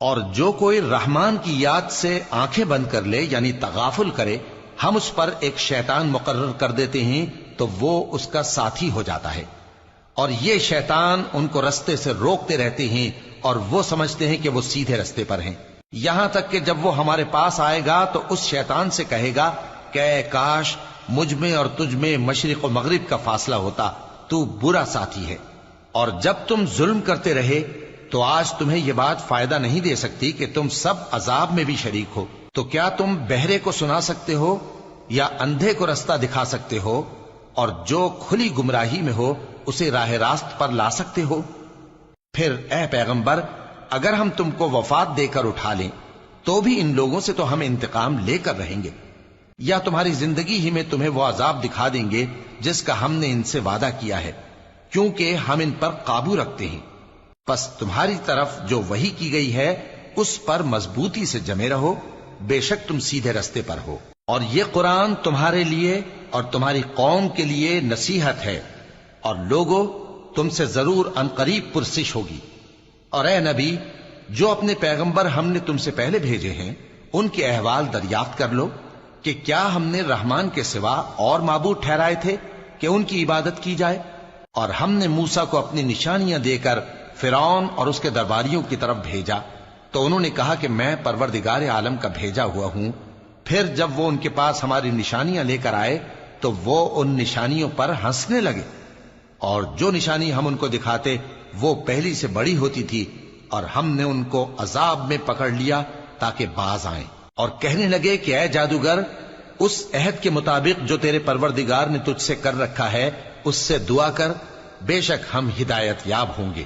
اور جو کوئی رحمان کی یاد سے آنکھیں بند کر لے یعنی تغافل کرے، ہم اس پر ایک شیطان مقرر کر دیتے ہیں تو وہ اس کا ساتھی ہو جاتا ہے، اور یہ شیطان ان کو رستے سے روکتے رہتے ہیں اور وہ سمجھتے ہیں کہ وہ سیدھے رستے پر ہیں، یہاں تک کہ جب وہ ہمارے پاس آئے گا تو اس شیطان سے کہے گا کہ اے کاش مجھ میں اور تجھ میں مشرق و مغرب کا فاصلہ ہوتا، تو برا ساتھی ہے۔ اور جب تم ظلم کرتے رہے تو آج تمہیں یہ بات فائدہ نہیں دے سکتی کہ تم سب عذاب میں بھی شریک ہو، تو کیا تم بہرے کو سنا سکتے ہو یا اندھے کو رستہ دکھا سکتے ہو، اور جو کھلی گمراہی میں ہو اسے راہ راست پر لا سکتے ہو؟ پھر اے پیغمبر، اگر ہم تم کو وفات دے کر اٹھا لیں تو بھی ان لوگوں سے تو ہم انتقام لے کر رہیں گے، یا تمہاری زندگی ہی میں تمہیں وہ عذاب دکھا دیں گے جس کا ہم نے ان سے وعدہ کیا ہے، کیونکہ ہم ان پر قابو رکھتے ہیں۔ پس تمہاری طرف جو وحی کی گئی ہے اس پر مضبوطی سے جمے رہو، بے شک تم سیدھے رستے پر ہو، اور یہ قرآن تمہارے لیے اور تمہاری قوم کے لیے نصیحت ہے، اور لوگوں تم سے ضرور عنقریب پرسش ہوگی۔ اور اے نبی، جو اپنے پیغمبر ہم نے تم سے پہلے بھیجے ہیں ان کے احوال دریافت کر لو کہ کیا ہم نے رحمان کے سوا اور معبود ٹھہرائے تھے کہ ان کی عبادت کی جائے؟ اور ہم نے موسیٰ کو اپنی نشانیاں دے کر فرعون اور اس کے درباریوں کی طرف بھیجا تو انہوں نے کہا کہ میں پروردگار عالم کا بھیجا ہوا ہوں۔ پھر جب وہ ان کے پاس ہماری نشانیاں لے کر آئے تو وہ ان نشانیوں پر ہنسنے لگے، اور جو نشانی ہم ان کو دکھاتے وہ پہلی سے بڑی ہوتی تھی، اور ہم نے ان کو عذاب میں پکڑ لیا تاکہ باز آئیں، اور کہنے لگے کہ اے جادوگر، اس عہد کے مطابق جو تیرے پروردگار نے تجھ سے کر رکھا ہے اس سے دعا کر، بے شک ہم ہدایت یاب ہوں گے۔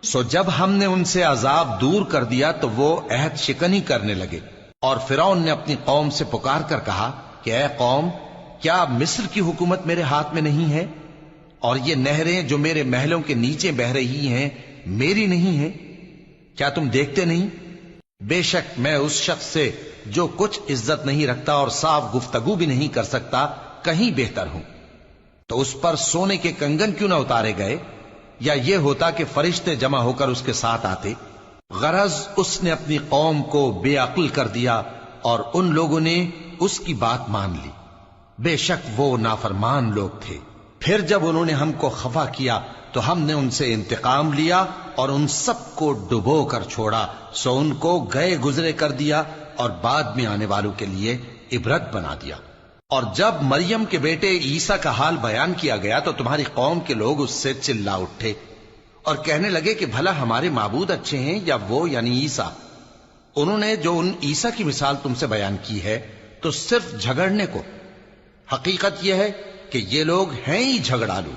سو جب ہم نے ان سے عذاب دور کر دیا تو وہ عہد شکنی کرنے لگے، اور فرعون نے اپنی قوم سے پکار کر کہا کہ اے قوم، کیا مصر کی حکومت میرے ہاتھ میں نہیں ہے، اور یہ نہریں جو میرے محلوں کے نیچے بہ رہی ہیں میری نہیں ہیں؟ کیا تم دیکھتے نہیں؟ بے شک میں اس شخص سے جو کچھ عزت نہیں رکھتا اور صاف گفتگو بھی نہیں کر سکتا کہیں بہتر ہوں۔ تو اس پر سونے کے کنگن کیوں نہ اتارے گئے، یا یہ ہوتا کہ فرشتے جمع ہو کر اس کے ساتھ آتے؟ غرض اس نے اپنی قوم کو بے عقل کر دیا اور ان لوگوں نے اس کی بات مان لی، بے شک وہ نافرمان لوگ تھے۔ پھر جب انہوں نے ہم کو خفا کیا تو ہم نے ان سے انتقام لیا اور ان سب کو ڈبو کر چھوڑا، سو ان کو گئے گزرے کر دیا اور بعد میں آنے والوں کے لیے عبرت بنا دیا۔ اور جب مریم کے بیٹے عیسیٰ کا حال بیان کیا گیا تو تمہاری قوم کے لوگ اس سے چلا اٹھے اور کہنے لگے کہ بھلا ہمارے معبود اچھے ہیں یا وہ یعنی عیسیٰ؟ انہوں نے جو ان عیسیٰ کی مثال تم سے بیان کی ہے تو صرف جھگڑنے کو، حقیقت یہ ہے کہ یہ لوگ ہیں ہی جھگڑالو۔